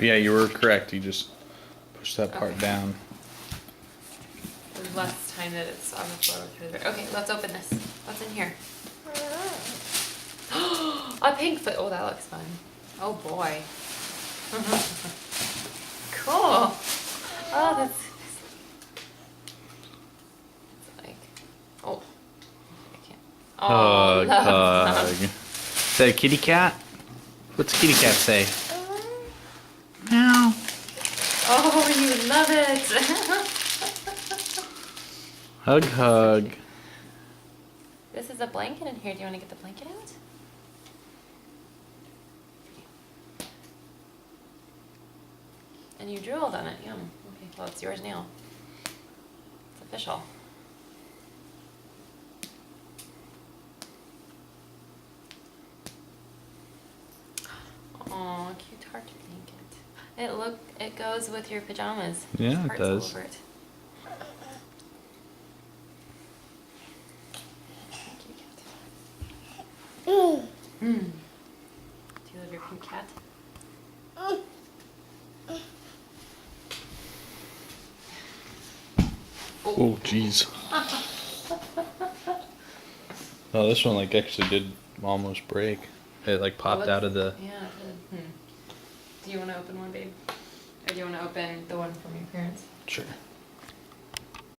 But yeah, you were correct. You just push that part Okay. down. There's less time that it's on the floor through there. Okay, let's open this. What's in here? A pink foot. Oh, that looks fun. Oh boy. Cool. Oh, that's like. Oh. I can't. Oh, Hug, love. hug. Is that a kitty cat? What's a kitty cat say? Meow. Oh, you love it. Hug, hug. This is a blanket in here. Do you want to get the blanket out? And you drooled on it. Yum. Okay, well, it's yours now. It's official. Oh, cute heart blanket. It goes with your pajamas. Yeah, There's it hearts all does. over it. Thank you, cat. Do you love your pink cat? Oh, jeez. Oh, this one like actually did almost break. It like popped out of the. Yeah. Do you want to open one, babe? Or do you want to open the one from your parents? Sure.